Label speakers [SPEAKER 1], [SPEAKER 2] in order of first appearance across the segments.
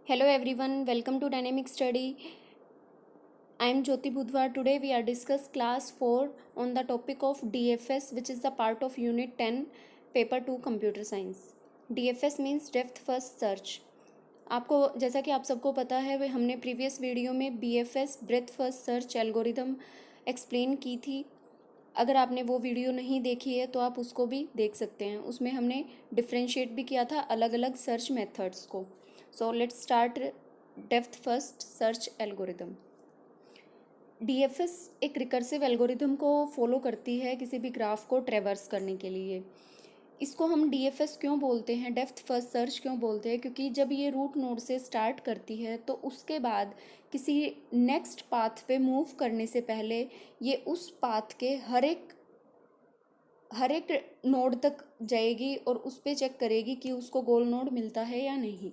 [SPEAKER 1] Hello everyone, welcome to Dynamic Study. I am Jyoti Budhwar. Today we are discuss class 4 on the topic of DFS, which is the part of unit 10 paper 2 computer science. DFS means depth first search. आपको जैसा कि आप सबको पता है हमने previous video में BFS breath first search algorithm explain की थी. अगर आपने वो वीडियो नहीं देखी है तो आप उसको भी देख सकते हैं. उसमें हमने डिफ्रेंशिएट भी किया था अलग अलग सर्च मेथड्स को. So let's start depth first search algorithm. DFS एक रिकर्सिव एल्गोरिदम को फॉलो करती है किसी भी ग्राफ को ट्रेवर्स करने के लिए. इसको हम DFS क्यों बोलते हैं, डेप्थ फर्स्ट सर्च क्यों बोलते हैं? क्योंकि जब ये रूट नोड से स्टार्ट करती है तो उसके बाद किसी नेक्स्ट पाथ पे मूव करने से पहले ये उस पाथ के हर एक नोड तक जाएगी और उस पर चेक करेगी कि उसको गोल नोड मिलता है या नहीं.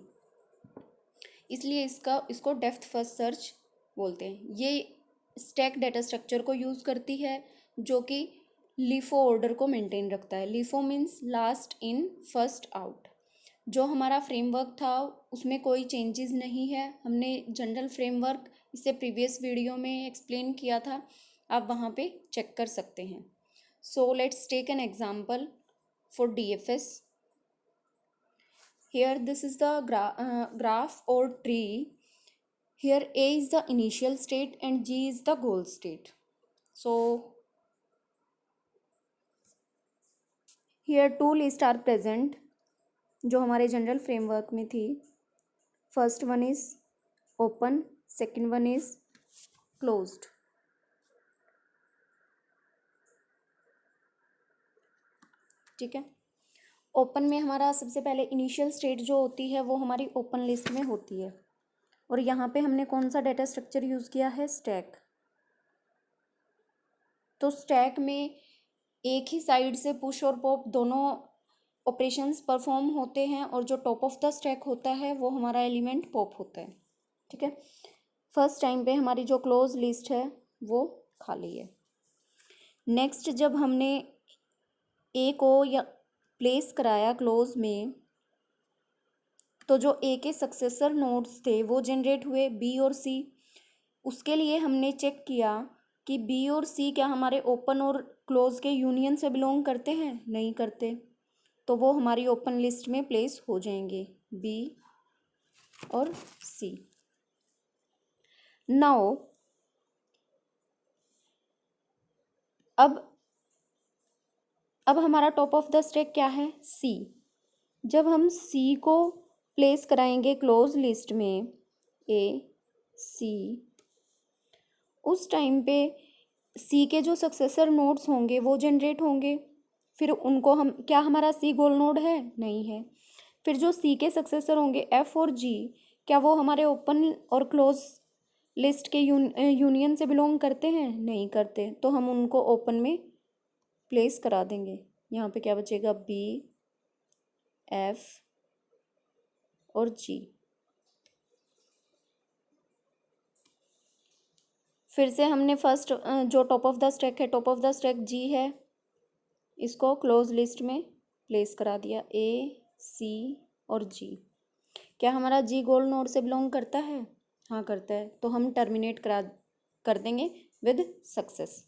[SPEAKER 1] इसलिए इसको डेप्थ फर्स्ट सर्च बोलते हैं. ये स्टैक डेटा स्ट्रक्चर को यूज़ करती है जो कि लीफो ऑर्डर को मेंटेन रखता है. LIFO means last in first out. जो हमारा फ्रेमवर्क था उसमें कोई चेंजेस नहीं है. हमने जनरल फ्रेमवर्क इससे प्रीवियस वीडियो में एक्सप्लेन किया था, आप वहाँ पे चेक कर सकते हैं. So let's take an example for DFS. Here this is the graph or tree. Here A is the initial state and G is the goal state. So here two lists are present जो हमारे general framework में थी. First one is open, second one is closed. ठीक है. Open में हमारा सबसे पहले इनिशियल स्टेट जो होती है वो हमारी ओपन लिस्ट में होती है. और यहाँ पे हमने कौन सा डेटा स्ट्रक्चर यूज़ किया है? स्टैक. तो स्टैक में एक ही साइड से पुश और पॉप दोनों ऑपरेशंस परफॉर्म होते हैं और जो टॉप ऑफ द स्टैक होता है वो हमारा एलिमेंट पॉप होता है. ठीक है. फर्स्ट टाइम पे हमारी जो क्लोज लिस्ट है वो खाली है. नेक्स्ट जब हमने ए को या प्लेस कराया क्लोज में तो जो ए के सक्सेसर नोड्स थे वो जनरेट हुए बी और सी. उसके लिए हमने चेक किया कि बी और सी क्या हमारे ओपन और क्लोज के यूनियन से बिलोंग करते हैं? नहीं करते. तो वो हमारी ओपन लिस्ट में प्लेस हो जाएंगे बी और सी. नाउ अब हमारा टॉप ऑफ द स्टैक क्या है? सी. जब हम सी को प्लेस कराएंगे क्लोज लिस्ट में ए सी, उस टाइम पे सी के जो सक्सेसर नोड्स होंगे वो जनरेट होंगे. फिर उनको हम क्या हमारा सी गोल नोड है? नहीं है. फिर जो सी के सक्सेसर होंगे एफ और जी, क्या वो हमारे ओपन और क्लोज लिस्ट के यूनियन से बिलोंग करते हैं? नहीं करते. तो हम उनको ओपन में प्लेस करा देंगे. यहाँ पे क्या बचेगा? बी एफ और जी. फिर से हमने फर्स्ट जो टॉप ऑफ द स्टैक है, टॉप ऑफ द स्टैक जी है, इसको क्लोज लिस्ट में प्लेस करा दिया ए सी और जी. क्या हमारा जी गोल नोड से बिलोंग करता है? हाँ करता है. तो हम टर्मिनेट कर देंगे विद सक्सेस.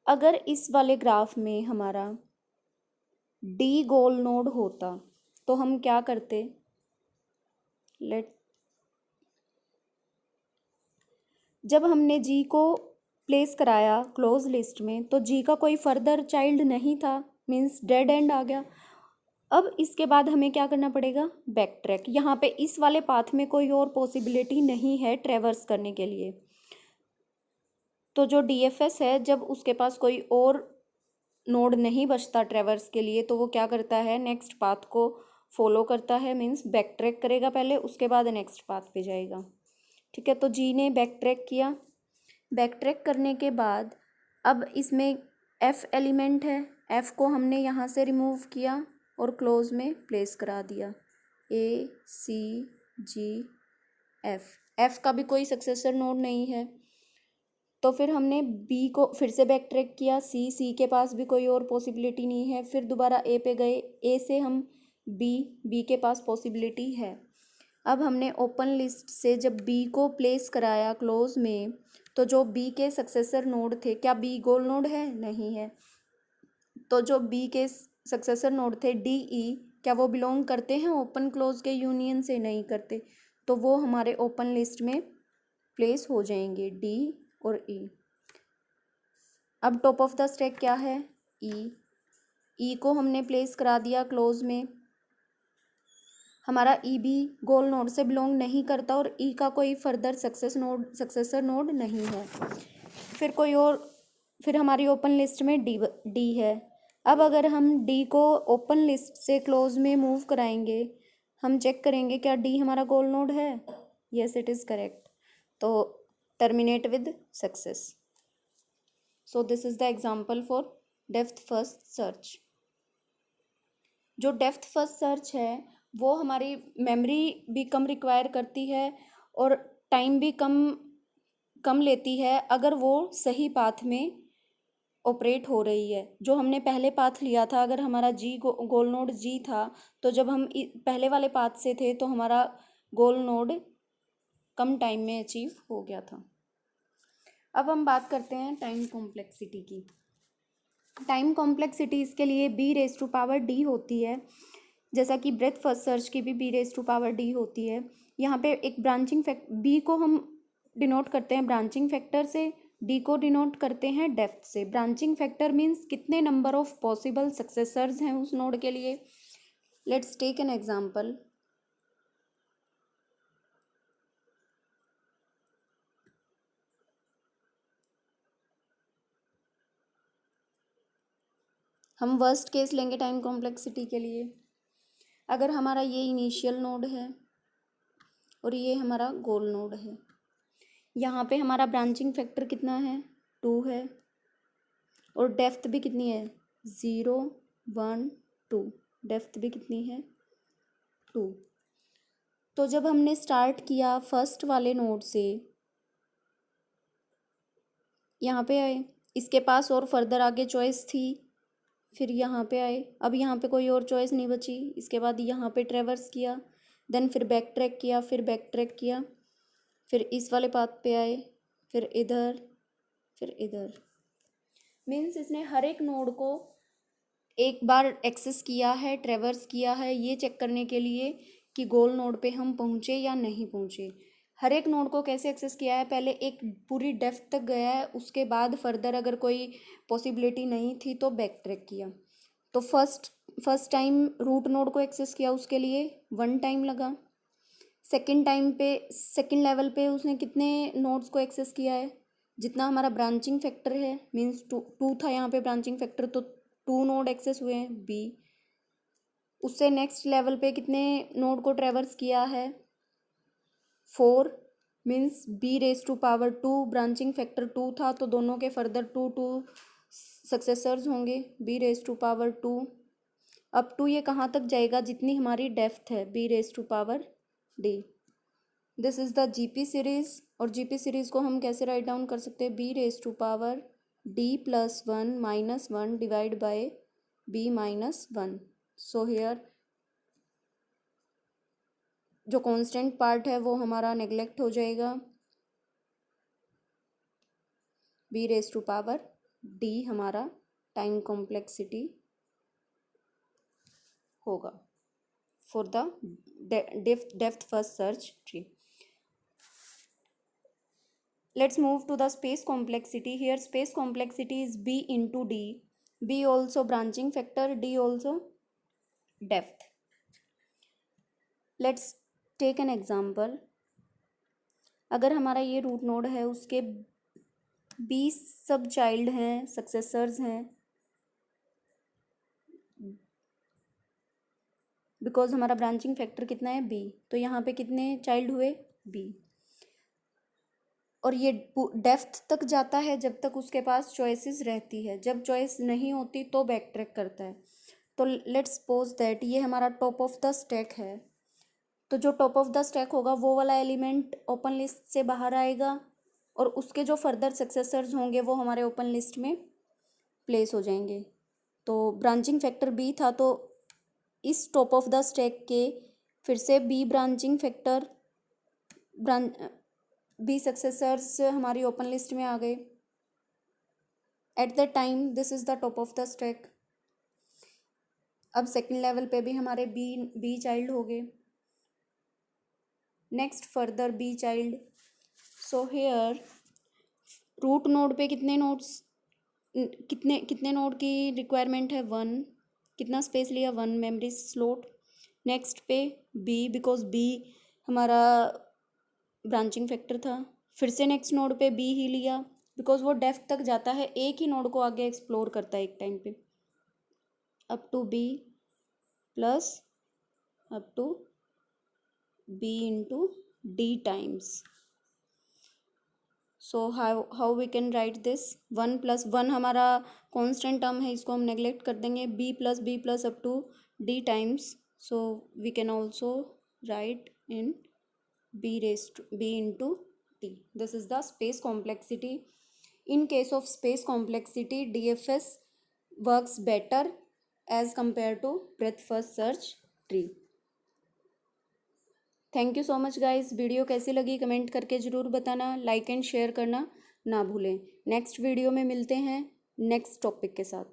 [SPEAKER 1] अगर इस वाले ग्राफ में हमारा डी गोल नोड होता तो हम क्या करते? जब हमने जी को प्लेस कराया क्लोज लिस्ट में तो जी का कोई फर्दर चाइल्ड नहीं था, मीन्स डेड एंड आ गया. अब इसके बाद हमें क्या करना पड़ेगा? Back track. यहाँ पे इस वाले पाथ में कोई और पॉसिबिलिटी नहीं है ट्रेवर्स करने के लिए. तो जो DFS है जब उसके पास कोई और नोड नहीं बचता ट्रेवर्स के लिए तो वो क्या करता है? नेक्स्ट पाथ को फॉलो करता है, मीन्स बैक ट्रैक करेगा पहले, उसके बाद नेक्स्ट पाथ पे जाएगा. ठीक है. तो जी ने बैक ट्रैक किया. बैक ट्रैक करने के बाद अब इसमें एफ एलिमेंट है, एफ को हमने यहाँ से रिमूव किया और क्लोज में प्लेस करा दिया ए सी जी एफ. एफ का भी कोई सक्सेसर नोड नहीं है. तो फिर हमने बी को फिर से बैक ट्रैक किया. सी के पास भी कोई और पॉसिबिलिटी नहीं है. फिर दोबारा ए पे गए, ए से हम बी के पास पॉसिबिलिटी है. अब हमने ओपन लिस्ट से जब बी को प्लेस कराया क्लोज में, तो जो बी के सक्सेसर नोड थे, क्या बी गोल नोड है? नहीं है। तो जो बी के सक्सेसर नोड थे डी ई, क्या वो बिलोंग करते हैं ओपन क्लोज के यूनियन से? नहीं करते। तो वो हमारे ओपन लिस्ट में प्लेस हो जाएंगे, डी और ई। अब टॉप ऑफ द स्टैक क्या है? ई। ई को हमने प्लेस करा दिया क्लोज में। हमारा ई भी गोल नोड से बिलोंग नहीं करता और ई का कोई फर्दर सक्सेसर नोड नहीं है। फिर हमारी ओपन लिस्ट में डी है। अब अगर हम डी को ओपन लिस्ट से क्लोज में मूव कराएंगे, हम चेक करेंगे क्या डी हमारा गोल नोड है? Yes, it is correct. तो terminate with success. So this is the example for depth first search. जो डेप्थ फर्स्ट सर्च है वो हमारी मेमोरी भी कम रिक्वायर करती है और टाइम भी कम लेती है अगर वो सही पाथ में ऑपरेट हो रही है। जो हमने पहले पाथ लिया था, अगर हमारा गोल नोड जी था, तो जब हम पहले वाले पाथ से थे तो हमारा गोल नोड कम टाइम में अचीव हो गया था। अब हम बात करते हैं टाइम कॉम्प्लेक्सिटी की। टाइम कॉम्प्लेक्सिटी इसके लिए b⁻d होती है, जैसा कि ब्रेथ फर्स्ट सर्च की भी b⁻d होती है। यहाँ पे एक ब्रांचिंग b को हम डिनोट करते हैं ब्रांचिंग फैक्टर से, d को डिनोट करते हैं डेप्थ से। ब्रांचिंग फैक्टर मीन्स कितने नंबर ऑफ पॉसिबल सक्सेसर्स हैं उस नोड के लिए। Let's take an example. हम वर्स्ट केस लेंगे टाइम कॉम्प्लेक्सिटी के लिए। अगर हमारा ये इनिशियल नोड है और ये हमारा गोल नोड है, यहाँ पे हमारा ब्रांचिंग फैक्टर कितना है? 2 है और डेप्थ भी कितनी है? 0 1 2। डेप्थ भी कितनी है? 2। तो जब हमने स्टार्ट किया फर्स्ट वाले नोड से, यहाँ पे आए, इसके पास और फर्दर आगे चॉइस थी, फिर यहाँ पे आए, अब यहाँ पे कोई और चॉइस नहीं बची, इसके बाद यहाँ पे ट्रेवर्स किया, देन फिर बैक ट्रैक किया, फिर बैक ट्रैक किया, फिर इस वाले पाथ पे आए, फिर इधर, फिर इधर। मीन्स इसने हर एक नोड को एक बार एक्सेस किया है, ट्रेवर्स किया है, ये चेक करने के लिए कि गोल नोड पे हम पहुँचे या नहीं पहुँचे। हर एक नोड को कैसे एक्सेस किया है? पहले एक पूरी डेप्थ तक गया है, उसके बाद फर्दर अगर कोई पॉसिबिलिटी नहीं थी तो बैक ट्रैक किया। तो फर्स्ट टाइम रूट नोड को एक्सेस किया, उसके लिए 1 टाइम लगा। सेकंड लेवल पे उसने कितने नोड्स को एक्सेस किया है? जितना हमारा ब्रांचिंग फैक्टर है, मीन्स 2 था यहाँ पे ब्रांचिंग फैक्टर, तो 2 नोड एक्सेस हुए हैं बी। उससे नेक्स्ट लेवल पे कितने नोड को ट्रेवर्स किया है? 4, मीन्स b⁻2। ब्रांचिंग फैक्टर 2 था तो दोनों के फर्दर 2 सक्सेसर्स होंगे, b⁻2। अप टू ये कहाँ तक जाएगा? जितनी हमारी डेप्थ है, b⁻d। This is the GP series. और जीपी सीरीज़ को हम कैसे राइट डाउन कर सकते हैं? b⁻d+1 -1 divide by b-1। So here जो कांस्टेंट पार्ट है वो हमारा नेग्लेक्ट हो जाएगा, b⁻d हमारा टाइम कॉम्प्लेक्सिटी होगा for the depth first search tree. Let's move to the space complexity. Here space complexity is b into d. b also branching factor, d also depth. Let's take an example. अगर हमारा ये root node है, उसके 20 सब child हैं, successors हैं, because हमारा branching factor कितना है? b। तो यहाँ पे कितने चाइल्ड हुए? b। और ये डेप्थ तक जाता है जब तक उसके पास चॉइसेस रहती है, जब चॉइस नहीं होती तो बैक ट्रैक करता है। तो लेट्स सपोज दैट ये हमारा टॉप ऑफ द स्टैक है, तो जो टॉप ऑफ द स्टैक होगा वो वाला एलिमेंट ओपन लिस्ट से बाहर आएगा और उसके जो फर्दर सक्सेसर्स होंगे वो हमारे ओपन लिस्ट में प्लेस हो जाएंगे। तो ब्रांचिंग फैक्टर b था, तो इस टॉप ऑफ द स्टैक के फिर से B branching factor B successors हमारी ओपन लिस्ट में आ गए। At the time this is the top of the stack. अब सेकंड लेवल पे भी हमारे बी चाइल्ड हो गए। Next further B child. So here root node पे कितने नोड्स, कितने कितने नोड की रिक्वायरमेंट है, 1। कितना स्पेस लिया, 1 मेमोरी स्लॉट। नेक्स्ट पे बी, बिकॉज बी हमारा ब्रांचिंग फैक्टर था। फिर से नेक्स्ट नोड पे बी ही लिया बिकॉज वो डेप्थ तक जाता है, एक ही नोड को आगे एक्सप्लोर करता है एक टाइम पे। Up to B plus up to B into D times. So how we can write this, 1 plus 1 हमारा कॉन्स्टेंट टर्म है, इसको हम नेग्लेक्ट कर देंगे। B plus up to D times. So we can also write in B rest B into T. This is the space complexity. In case of space complexity DFS works better as compared to breadth first search tree. Thank you so much guys. Video कैसी लगी comment करके ज़रूर बताना, like and share करना ना भूलें। Next video में मिलते हैं नेक्स्ट टॉपिक के साथ।